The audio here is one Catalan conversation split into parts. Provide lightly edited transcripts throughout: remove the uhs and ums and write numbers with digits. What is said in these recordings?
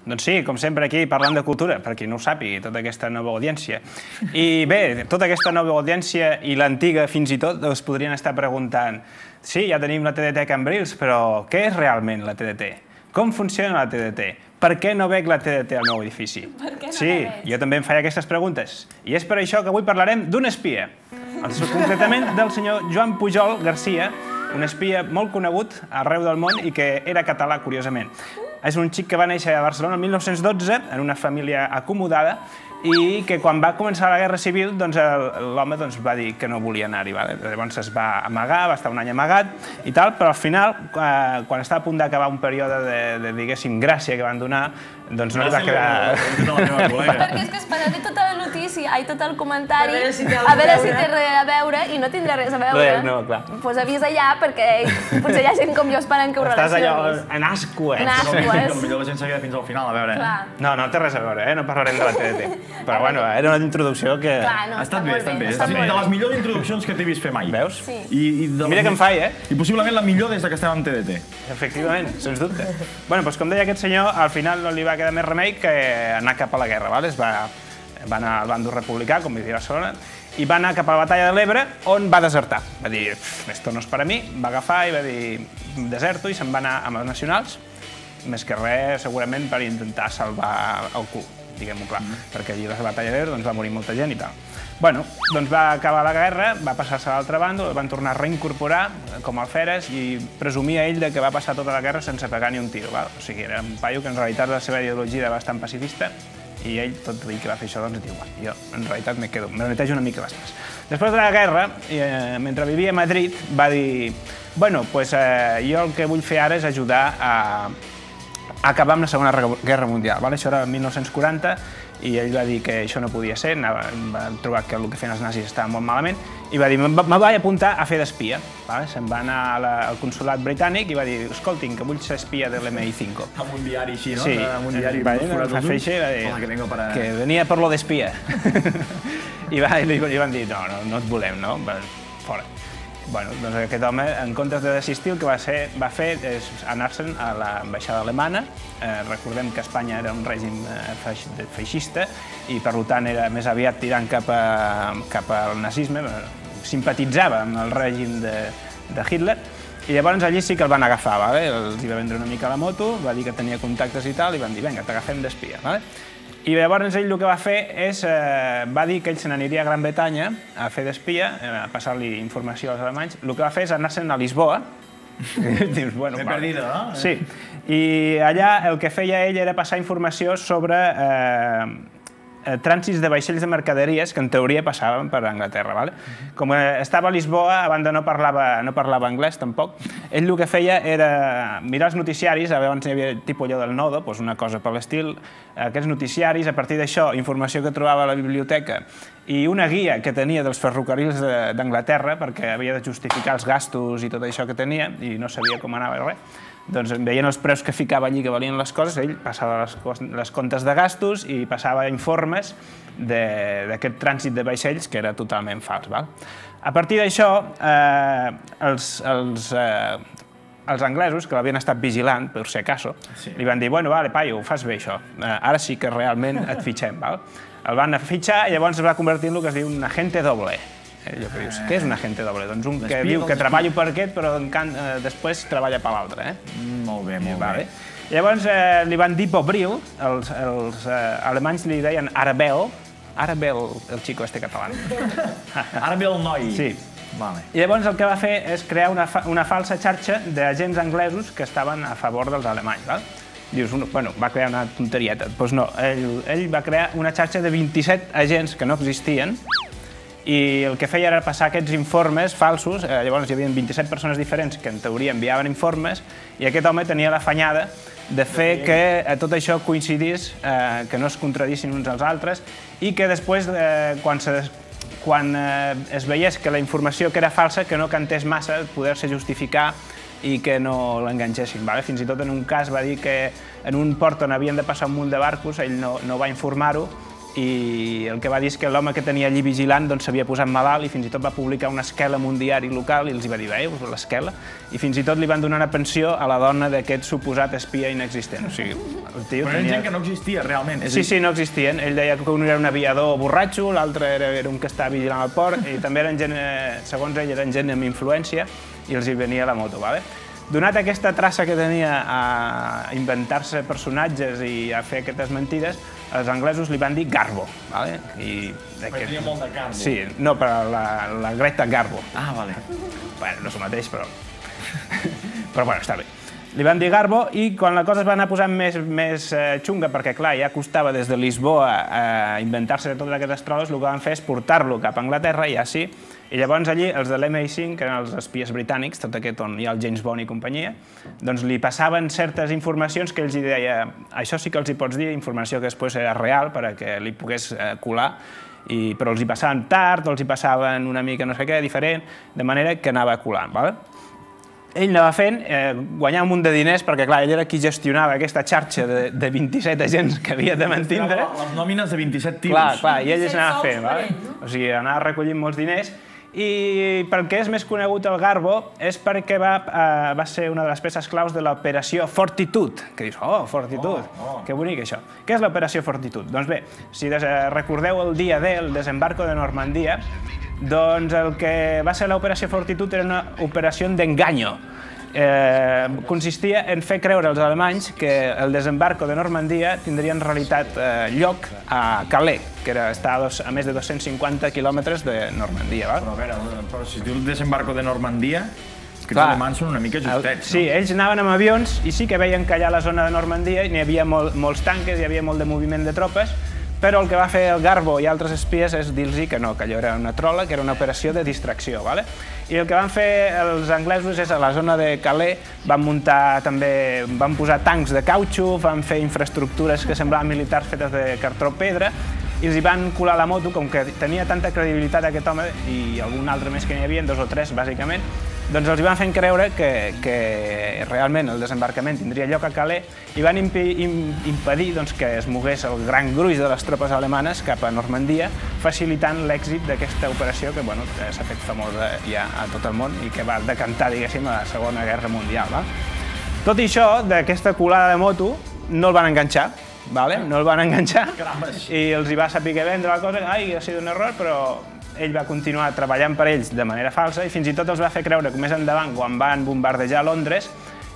Doncs sí, com sempre aquí parlant de cultura, per qui no ho sàpigui, tota aquesta nova audiència. I bé, tota aquesta nova audiència i l'antiga fins i tot es podrien estar preguntant sí, ja tenim la TDT a Cambrils, però què és realment la TDT? Com funciona la TDT? Per què no veig la TDT al meu edifici? Sí, jo també em feia aquestes preguntes. I és per això que avui parlarem d'un espia. Concretament del senyor Joan Pujol Garcia, un espia molt conegut arreu del món i que era català, curiosament. És un xic que va néixer a Barcelona el 1912 en una família acomodada i que quan va començar la Guerra Civil l'home va dir que no volia anar-hi. Llavors es va amagar, va estar un any amagat i tal, però al final, quan estava a punt d'acabar un període de, diguéssim, gràcia que van donar, doncs no li va quedar... Perquè és que esperaré tota la notícia, tota el comentari, a veure si té res a veure i no tindrà res a veure. No, clar. Doncs avisa ja, perquè potser hi ha gent com jo esperant que ho relacionis. Estàs allò en ascues. En ascues. Potser la gent s'ha quedat fins al final, a veure. No, no té res a veure, no parlarem de la TDT. Però bueno, era una introducció que... Ha estat bé, de les millors introduccions que t'he vist fer mai. Veus? Sí. Mira que em faig, I possiblement la millor des que estem amb TDT. Efectivament, sens dubte. Bueno, doncs com deia aquest senyor, al final no li va quedar més remei que anar cap a la guerra. Va anar al bàndol republicà, com vivia a Barcelona, i va anar cap a la batalla de l'Ebre, on va desertar. Va dir, esto no és per a mi, va agafar i va dir, deserto, i se'n va anar amb els nacionals, més que res, segurament, per intentar salvar el cul, diguem-ho clar, perquè allí a la batalla de l'Ebre va morir molta gent i tal. Bueno, doncs va acabar la guerra, va passar-se a l'altre bàndol, el van tornar a reincorporar com a alferes i presumia ell que va passar tota la guerra sense pegar ni un tiro. O sigui, era un paio que en realitat la seva ideologia era bastant pacifista i ell, tot i que va fer això, doncs diu, jo en realitat me netejo una mica les mans. Després de la guerra, mentre vivia a Madrid, va dir, bueno, doncs jo el que vull fer ara és ajudar a acabar amb la Segona Guerra Mundial. Això era el 1940 i ell va dir que això no podia ser, va trobar que el que feien els nazis estava molt malament i va dir, me vaig apuntar a fer d'espia. Se'n va anar al consolat britànic i va dir, escoltin, que vull ser espia de l'MI5. Amb un diari així, no? Sí, que venia per lo d'espia. I li van dir, no et volem, no? Fora. Bueno, doncs aquest home, en comptes de desistir, el que va fer és anar-se'n a l'ambaixada alemana. Recordem que Espanya era un règim feixista i, per tant, era més aviat tirant cap al nazisme, simpatitzava amb el règim de Hitler, i llavors allí sí que el van agafar, els hi va vendre una mica la moto, va dir que tenia contactes i tal, i van dir, vinga, t'agafem d'espia. I llavors ell el que va fer és, va dir que ell se n'aniria a Gran Bretanya a fer d'espia, a passar-li informació als alemanys. El que va fer és anar-se'n a Lisboa. Dius, bueno, ben perdido, no? Sí. I allà el que feia ell era passar informació sobre trànsits de vaixells de mercaderies que en teoria passaven per Anglaterra. Com estava a Lisboa, a banda no parlava anglès tampoc, ell el que feia era mirar els noticiaris, abans hi havia tipus allò del Nodo, una cosa per l'estil, aquests noticiaris, a partir d'això, informació que trobava a la biblioteca i una guia que tenia dels ferrocarrils d'Anglaterra perquè havia de justificar els gastos i tot això que tenia i no sabia com anava res. Doncs veient els preus que ficava allí que valien les coses, ell passava les comptes de gastos i passava informes d'aquest trànsit de vaixells que era totalment fals. A partir d'això, els anglesos, que l'havien estat vigilant, per si acaso, li van dir, bueno, vale, paio, ho fas bé això, ara sí que realment et fitxem. El van fitxar i llavors es va convertir en el que es diu un agente doble. Allò que dius, què és un agente doble? Doncs un que diu que treballo per aquest, però després treballa per l'altre. Molt bé, molt bé. Llavors li van dir Bobril, els alemanys li deien Arabel, Arabel, el xico este català. Arabel noi. Sí. I llavors el que va fer és crear una falsa xarxa d'agents anglesos que estaven a favor dels alemanys. Dius, bueno, va crear una tonterieta. Doncs no, ell va crear una xarxa de 27 agents que no existien i el que feia era passar aquests informes falsos. Llavors hi havia 27 persones diferents que en teoria enviaven informes i aquest home tenia l'afanyada de fer que tot això coincidís, que no es contradissin uns als altres i que després, quan es veiés que la informació que era falsa, que no cantés massa, poder-se justificar i que no l'enganxessin. Fins i tot en un cas va dir que en un port on havien de passar un munt de barcos ell no va informar-ho i el que va dir és que l'home que tenia allí vigilant s'havia posat malalt i fins i tot va publicar una esquela en un diari local i els va dir, veus, l'esquela? I fins i tot li van donar una pensió a la dona d'aquest suposat espia inexistent. O sigui, el tio però era gent que no existia realment. Sí, no existien. Ell deia que un era un aviador borratxo, l'altre era un que estava vigilant al port i també eren gent, segons ell, eren gent amb influència i els hi venia la moto, vale? Donat aquesta traça que tenia a inventar-se personatges i a fer aquestes mentides, els anglesos li van dir Garbo. Tenia molt de Garbo. Sí, no, però la Greta Garbo. Ah, vale. Bueno, no és el mateix, però... Però bueno, està bé. Li van dir Garbo i quan la cosa es va anar posant més xunga, perquè clar, ja costava des de Lisboa inventar-se totes aquestes troles, el que van fer és portar-lo cap a Anglaterra, ja sí, i llavors allí els de l'MI5, que eren els espies britànics, tot aquest on hi ha el James Bond i companyia, doncs li passaven certes informacions que ells hi deia això sí que els hi pots dir, informació que després era real perquè li pogués colar, però els hi passaven tard o els hi passaven una mica no sé què, diferent, de manera que anava colant. Ell anava fent, guanyava un munt de diners, perquè clar, ell era qui gestionava aquesta xarxa de 27 agents que havia de mantindre. Les nòmines de 27 tios. Clar, i ell es anava fent, o sigui, anava recollint molts diners, i pel que és més conegut el Garbo és perquè va ser una de les peces claus de l'operació Fortitude, que dius, oh, Fortitude, que bonic això. Què és l'operació Fortitude? Doncs bé, si recordeu el dia del desembarco de Normandia, doncs el que va ser l'operació Fortitude era una operació d'enganyo. Consistia en fer creure als alemanys que el desembarco de Normandia tindria en realitat lloc a Calais, que està a més de 250 quilòmetres de Normandia. Però a veure, si diu el desembarco de Normandia, que els alemans són una mica justets. Sí, ells anaven amb avions i sí que veien que allà a la zona de Normandia n'hi havia molts tanques, hi havia molt de moviment de tropes, però el que va fer el Garbo i altres espies és dir-los que no, que allò era una trola, que era una operació de distracció. I el que van fer els anglesos és a la zona de Calais van posar tancs de cautxú, van fer infraestructures que semblaven militars fetes de cartró pedra i els hi van colar la moto, com que tenia tanta credibilitat aquest home i algun altre més que n'hi havia, 2 o 3 bàsicament, doncs els hi van fent creure que realment el desembarcament tindria lloc a Calais i van impedir que es mogués el gran gruix de les tropes alemanes cap a Normandia, facilitant l'èxit d'aquesta operació que s'ha fet famosa ja a tot el món i que va decantar, diguéssim, a la Segona Guerra Mundial. Tot i això, d'aquesta colada de moto, no el van enganxar, no el van enganxar i els hi va saber vendre la cosa, ai, ha sigut un error, però ell va continuar treballant per ells de manera falsa i fins i tot els va fer creure que més endavant, quan van bombardejar Londres,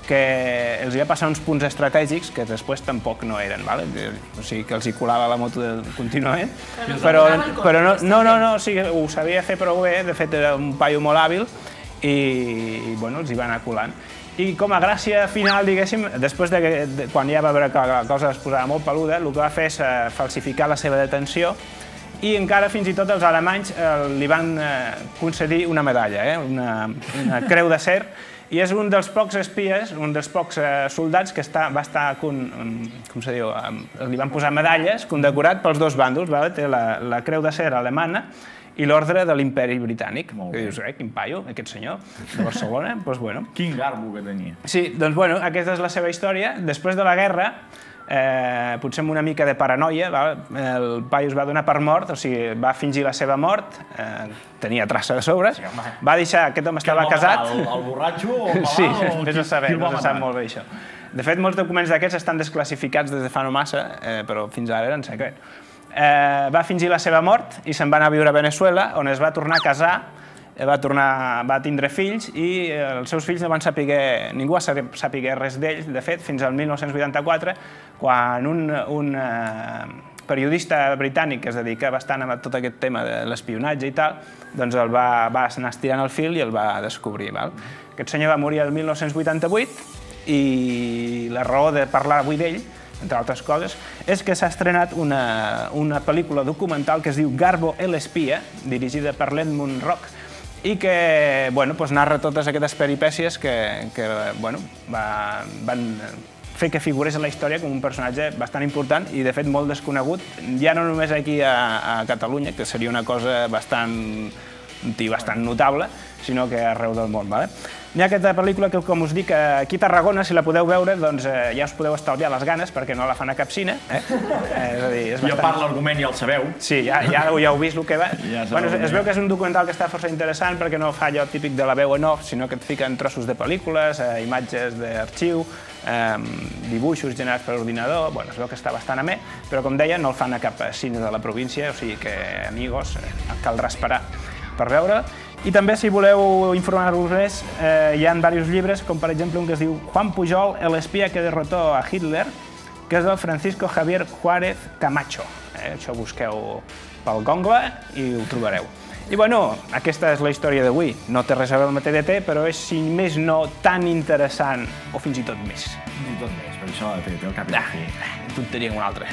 que els hi va passar uns punts estratègics que després tampoc no eren, o sigui que els hi colava la moto contínuament, però no, ho sabia fer prou bé, de fet era un paio molt hàbil i els hi va anar colant. I com a gràcia final, diguéssim, després de quan ja va veure que la cosa es posava molt peluda, el que va fer és falsificar la seva detenció i encara fins i tot els alemanys li van concedir una medalla, una creu d'acer, i és un dels pocs espies, un dels pocs soldats que va estar, com se diu, li van posar medalles, condecorat pels dos bàndols, té la creu d'acer alemana i l'ordre de l'Imperi Britànic. Que dius, quin paio, aquest senyor, de Barcelona, doncs bueno. Quin garbo que tenia. Sí, doncs bueno, aquesta és la seva història. Després de la guerra, potser amb una mica de paranoia, el paio es va donar per mort, o sigui, va fingir la seva mort, tenia traça de sobres, va deixar, aquest home estava casat... El borratxo o el malalt? Sí, vés a saber, no se sap molt bé això. De fet, molts documents d'aquests estan desclassificats des de fa no massa, però fins ara eren secret. Va fingir la seva mort i se'n va anar a viure a Veneçuela, on es va tornar a casar, va tindre fills i els seus fills no van saber, ningú va saber res d'ells, de fet, fins al 1984, quan un periodista britànic que es dedica bastant a tot aquest tema de l'espionatge i tal, doncs el va anar estirant el fil i el va descobrir. Aquest senyor va morir el 1988 i la raó de parlar avui d'ell, entre altres coses, és que s'ha estrenat una pel·lícula documental que es diu Garbo l'espia, dirigida per l'Edmund Rock, i que narra totes aquestes peripècies que van fer que figurés en la història com un personatge bastant important i, de fet, molt desconegut, ja no només aquí a Catalunya, que seria una cosa bastant notable, sinó que arreu del món. N'hi ha aquesta pel·lícula que, com us dic, aquí a Tarragona, si la podeu veure, doncs ja us podeu estalviar les ganes, perquè no la fan a cap cine. És a dir, és bastant... Jo part l'argument ja el sabeu. Sí, ja heu vist el que va. Es veu que és un documental que està força interessant perquè no fa allò típic de la veu en off, sinó que et fiquen trossos de pel·lícules, imatges d'arxiu, dibuixos generats per ordinador. Es veu que està bastant amè, però com deia, no el fan a cap cine de la província, o sigui que, amigos, caldrà esperar per veure. I també, si voleu informar-vos més, hi ha diversos llibres, com per exemple un que es diu Juan Pujol, el espía que derrotó a Hitler, que és del Francisco Javier Juárez Camacho. Això busqueu pel Google i ho trobareu. I bueno, aquesta és la història d'avui. No té res a veure amb el TDT, però és, si més no, tan interessant, o fins i tot més. Fins i tot més, per això té el cap i la fi. Tonteria amb un altre.